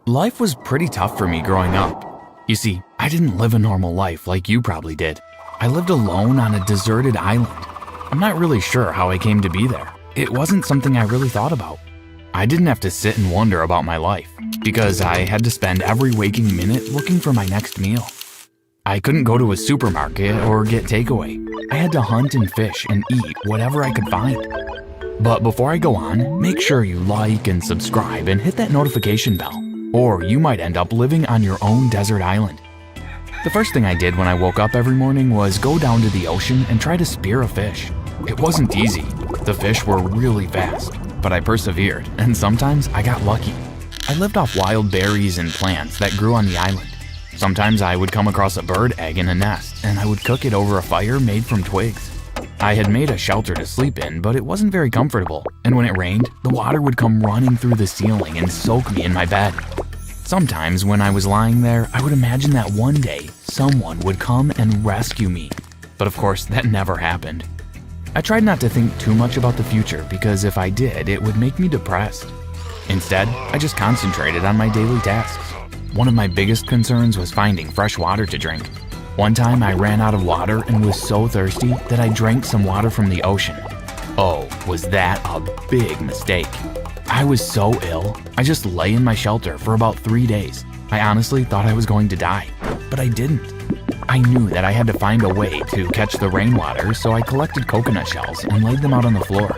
Life was pretty tough for me growing up. You see, I didn't live a normal life like you probably did. I lived alone on a deserted island. I'm not really sure how I came to be there. It wasn't something I really thought about. I didn't have to sit and wonder about my life, because I had to spend every waking minute looking for my next meal. I couldn't go to a supermarket or get takeaway. I had to hunt and fish and eat whatever I could find. But before I go on, make sure you like and subscribe and hit that notification bell, or you might end up living on your own desert island. The first thing I did when I woke up every morning was go down to the ocean and try to spear a fish. It wasn't easy. The fish were really fast, but I persevered, and sometimes I got lucky. I lived off wild berries and plants that grew on the island. Sometimes I would come across a bird egg in a nest, and I would cook it over a fire made from twigs. I had made a shelter to sleep in, but it wasn't very comfortable, and when it rained, the water would come running through the ceiling and soak me in my bed. Sometimes when I was lying there, I would imagine that one day someone would come and rescue me. But of course, that never happened. I tried not to think too much about the future because if I did, it would make me depressed. Instead, I just concentrated on my daily tasks. One of my biggest concerns was finding fresh water to drink. One time I ran out of water and was so thirsty that I drank some water from the ocean. Oh, was that a big mistake. I was so ill, I just lay in my shelter for about 3 days. I honestly thought I was going to die, but I didn't. I knew that I had to find a way to catch the rainwater, so I collected coconut shells and laid them out on the floor.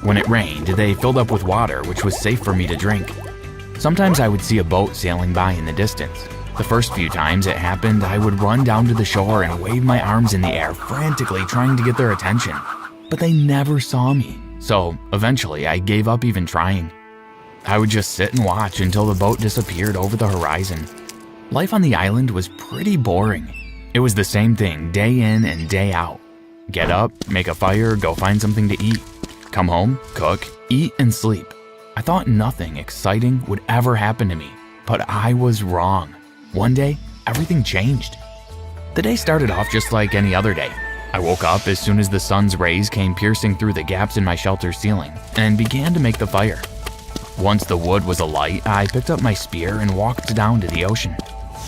When it rained, they filled up with water, which was safe for me to drink. Sometimes I would see a boat sailing by in the distance. The first few times it happened, I would run down to the shore and wave my arms in the air, frantically trying to get their attention. But they never saw me, so eventually I gave up even trying. I would just sit and watch until the boat disappeared over the horizon. Life on the island was pretty boring. It was the same thing day in and day out. Get up, make a fire, go find something to eat. Come home, cook, eat, and sleep. I thought nothing exciting would ever happen to me, but I was wrong. One day, everything changed. The day started off just like any other day. I woke up as soon as the sun's rays came piercing through the gaps in my shelter ceiling and began to make the fire. Once the wood was alight, I picked up my spear and walked down to the ocean.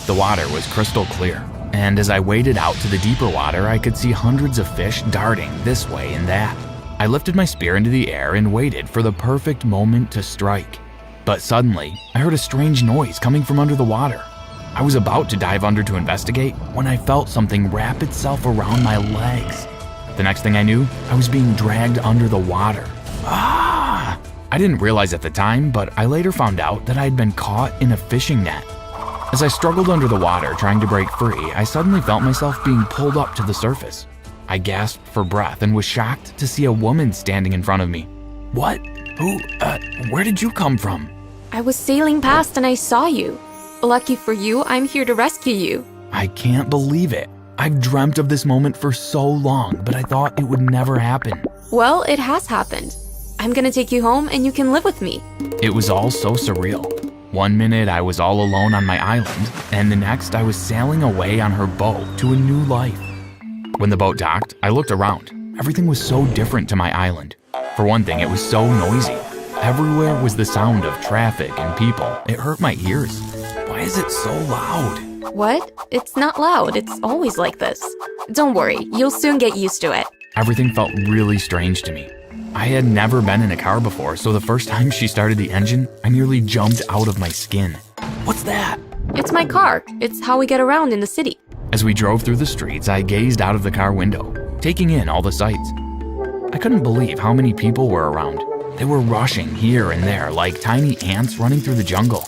The water was crystal clear, and as I waded out to the deeper water, I could see hundreds of fish darting this way and that. I lifted my spear into the air and waited for the perfect moment to strike. But suddenly, I heard a strange noise coming from under the water. I was about to dive under to investigate when I felt something wrap itself around my legs. The next thing I knew, I was being dragged under the water. Ah! I didn't realize at the time, but I later found out that I had been caught in a fishing net. As I struggled under the water trying to break free, I suddenly felt myself being pulled up to the surface. I gasped for breath and was shocked to see a woman standing in front of me. What? Who? Where did you come from? I was sailing past and I saw you. Lucky for you, I'm here to rescue you. I can't believe it. I've dreamt of this moment for so long, but I thought it would never happen. Well, it has happened. I'm gonna take you home and you can live with me. It was all so surreal. One minute I was all alone on my island, and the next I was sailing away on her boat to a new life. When the boat docked, I looked around. Everything was so different to my island. For one thing, it was so noisy. Everywhere was the sound of traffic and people. It hurt my ears. Why is it so loud? What? It's not loud. It's always like this. Don't worry, you'll soon get used to it. Everything felt really strange to me. I had never been in a car before, so the first time she started the engine, I nearly jumped out of my skin. What's that? It's my car. It's how we get around in the city. As we drove through the streets, I gazed out of the car window, taking in all the sights. I couldn't believe how many people were around. They were rushing here and there like tiny ants running through the jungle.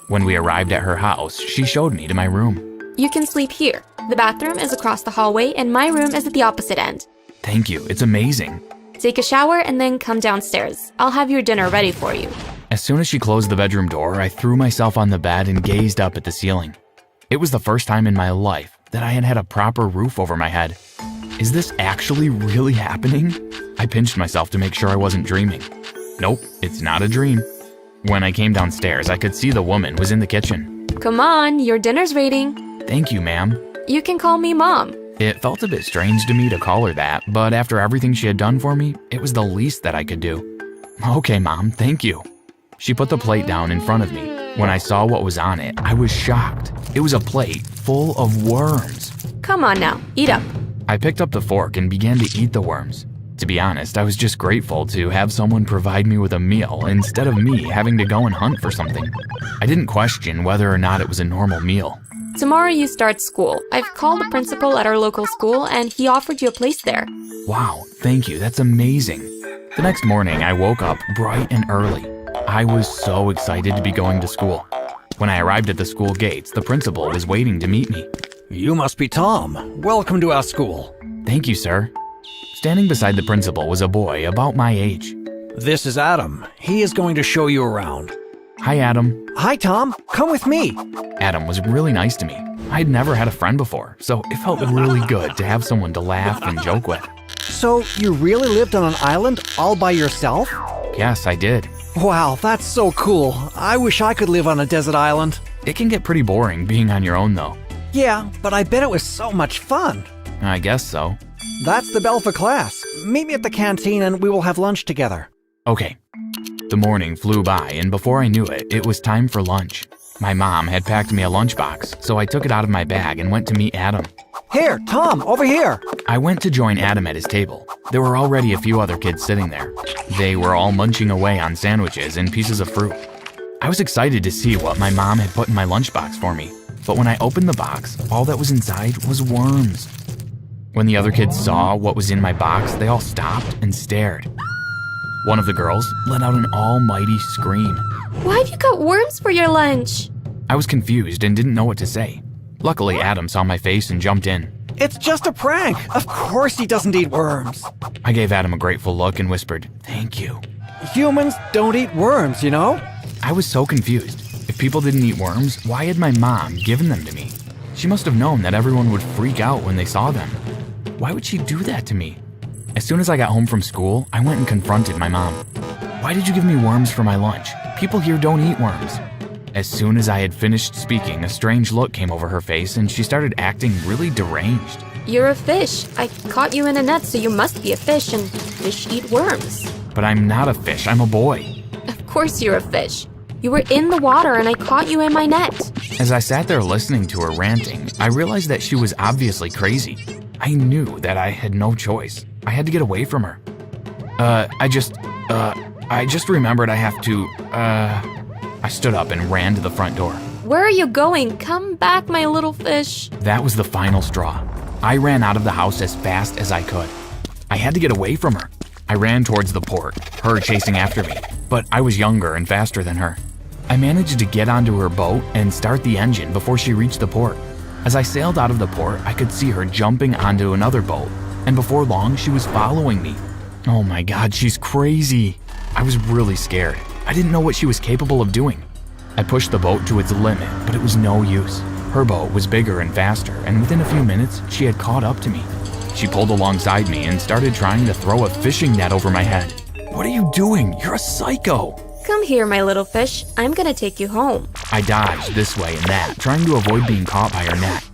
When we arrived at her house, she showed me to my room. You can sleep here. The bathroom is across the hallway and my room is at the opposite end. Thank you, it's amazing. Take a shower and then come downstairs. I'll have your dinner ready for you. As soon as she closed the bedroom door, I threw myself on the bed and gazed up at the ceiling. It was the first time in my life that I had had a proper roof over my head. Is this actually really happening? I pinched myself to make sure I wasn't dreaming. Nope, it's not a dream. When I came downstairs, I could see the woman was in the kitchen. Come on, your dinner's waiting. Thank you, ma'am. You can call me Mom. It felt a bit strange to me to call her that, but after everything she had done for me, it was the least that I could do. Okay, Mom, thank you. She put the plate down in front of me. When I saw what was on it, I was shocked. It was a plate full of worms. Come on now, eat up. I picked up the fork and began to eat the worms. To be honest, I was just grateful to have someone provide me with a meal instead of me having to go and hunt for something. I didn't question whether or not it was a normal meal. Tomorrow you start school. I've called the principal at our local school and he offered you a place there. Wow, thank you, that's amazing. The next morning, I woke up bright and early. I was so excited to be going to school. When I arrived at the school gates, the principal was waiting to meet me. You must be Tom. Welcome to our school. Thank you, sir. Standing beside the principal was a boy about my age. This is Adam. He is going to show you around. Hi, Adam. Hi, Tom. Come with me. Adam was really nice to me. I'd never had a friend before, so it felt really good to have someone to laugh and joke with. So, you really lived on an island all by yourself? Yes, I did. Wow, that's so cool. I wish I could live on a desert island. It can get pretty boring being on your own, though. Yeah, but I bet it was so much fun. I guess so. That's the bell for class. Meet me at the canteen and we will have lunch together. Okay. The morning flew by, and before I knew it, it was time for lunch. My mom had packed me a lunchbox, so I took it out of my bag and went to meet Adam. Here, Tom, over here. I went to join Adam at his table. There were already a few other kids sitting there. They were all munching away on sandwiches and pieces of fruit. I was excited to see what my mom had put in my lunchbox for me, but when I opened the box, all that was inside was worms. When the other kids saw what was in my box, they all stopped and stared. One of the girls let out an almighty scream. Why have you got worms for your lunch? I was confused and didn't know what to say. Luckily, Adam saw my face and jumped in. It's just a prank. Of course he doesn't eat worms. I gave Adam a grateful look and whispered, "Thank you." Humans don't eat worms, you know? I was so confused. If people didn't eat worms, why had my mom given them to me? She must have known that everyone would freak out when they saw them. Why would she do that to me? As soon as I got home from school, I went and confronted my mom. "Why did you give me worms for my lunch? People here don't eat worms." As soon as I had finished speaking, a strange look came over her face and she started acting really deranged. You're a fish. I caught you in a net, so you must be a fish, and fish eat worms. But I'm not a fish, I'm a boy. Of course you're a fish. You were in the water and I caught you in my net. As I sat there listening to her ranting, I realized that she was obviously crazy. I knew that I had no choice. I had to get away from her. I just remembered I have to, I stood up and ran to the front door. Where are you going? Come back, my little fish. That was the final straw. I ran out of the house as fast as I could. I had to get away from her. I ran towards the port, her chasing after me, but I was younger and faster than her. I managed to get onto her boat and start the engine before she reached the port. As I sailed out of the port, I could see her jumping onto another boat, and before long, she was following me. Oh my God, she's crazy. I was really scared. I didn't know what she was capable of doing. I pushed the boat to its limit, but it was no use. Her boat was bigger and faster, and within a few minutes, she had caught up to me. She pulled alongside me and started trying to throw a fishing net over my head. "What are you doing? You're a psycho!" Come here, my little fish. I'm gonna take you home. I dodged this way and that, trying to avoid being caught by her net.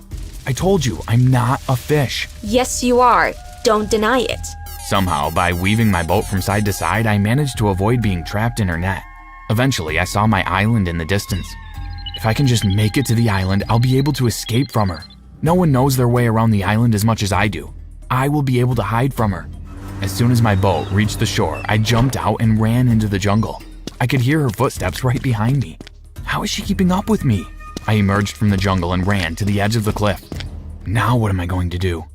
I told you, I'm not a fish. Yes, you are. Don't deny it. Somehow, by weaving my boat from side to side, I managed to avoid being trapped in her net. Eventually, I saw my island in the distance. If I can just make it to the island, I'll be able to escape from her. No one knows their way around the island as much as I do. I will be able to hide from her. As soon as my boat reached the shore, I jumped out and ran into the jungle. I could hear her footsteps right behind me. How is she keeping up with me? I emerged from the jungle and ran to the edge of the cliff. Now what am I going to do?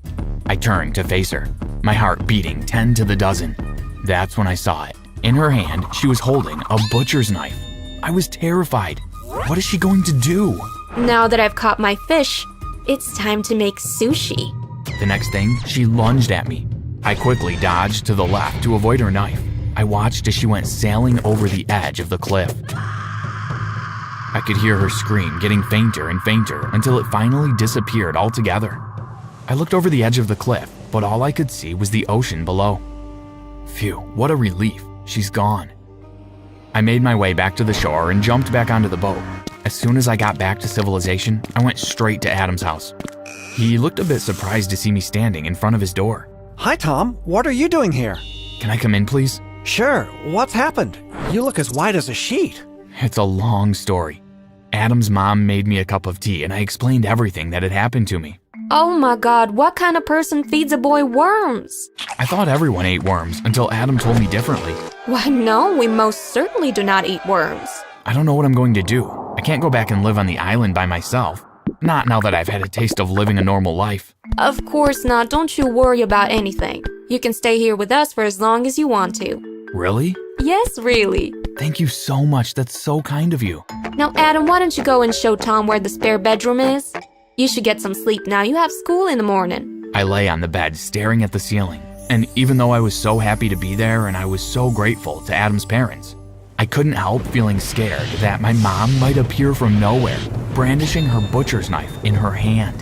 I turned to face her, my heart beating 10 to the dozen. That's when I saw it. In her hand, she was holding a butcher's knife. I was terrified. What is she going to do? Now that I've caught my fish, it's time to make sushi. The next thing, she lunged at me. I quickly dodged to the left to avoid her knife. I watched as she went sailing over the edge of the cliff. I could hear her scream getting fainter and fainter until it finally disappeared altogether. I looked over the edge of the cliff, but all I could see was the ocean below. Phew, what a relief. She's gone. I made my way back to the shore and jumped back onto the boat. As soon as I got back to civilization, I went straight to Adam's house. He looked a bit surprised to see me standing in front of his door. Hi, Tom. What are you doing here? Can I come in, please? Sure. What's happened? You look as white as a sheet. It's a long story. Adam's mom made me a cup of tea and I explained everything that had happened to me. Oh my god, what kind of person feeds a boy worms? I thought everyone ate worms until Adam told me differently. Why no, we most certainly do not eat worms. I don't know what I'm going to do. I can't go back and live on the island by myself. Not now that I've had a taste of living a normal life. Of course not, don't you worry about anything. You can stay here with us for as long as you want to. Really? Yes, really. Thank you so much. That's so kind of you. Now, Adam, why don't you go and show Tom where the spare bedroom is? You should get some sleep now. You have school in the morning. I lay on the bed staring at the ceiling. And even though I was so happy to be there and I was so grateful to Adam's parents, I couldn't help feeling scared that my mom might appear from nowhere, brandishing her butcher's knife in her hand.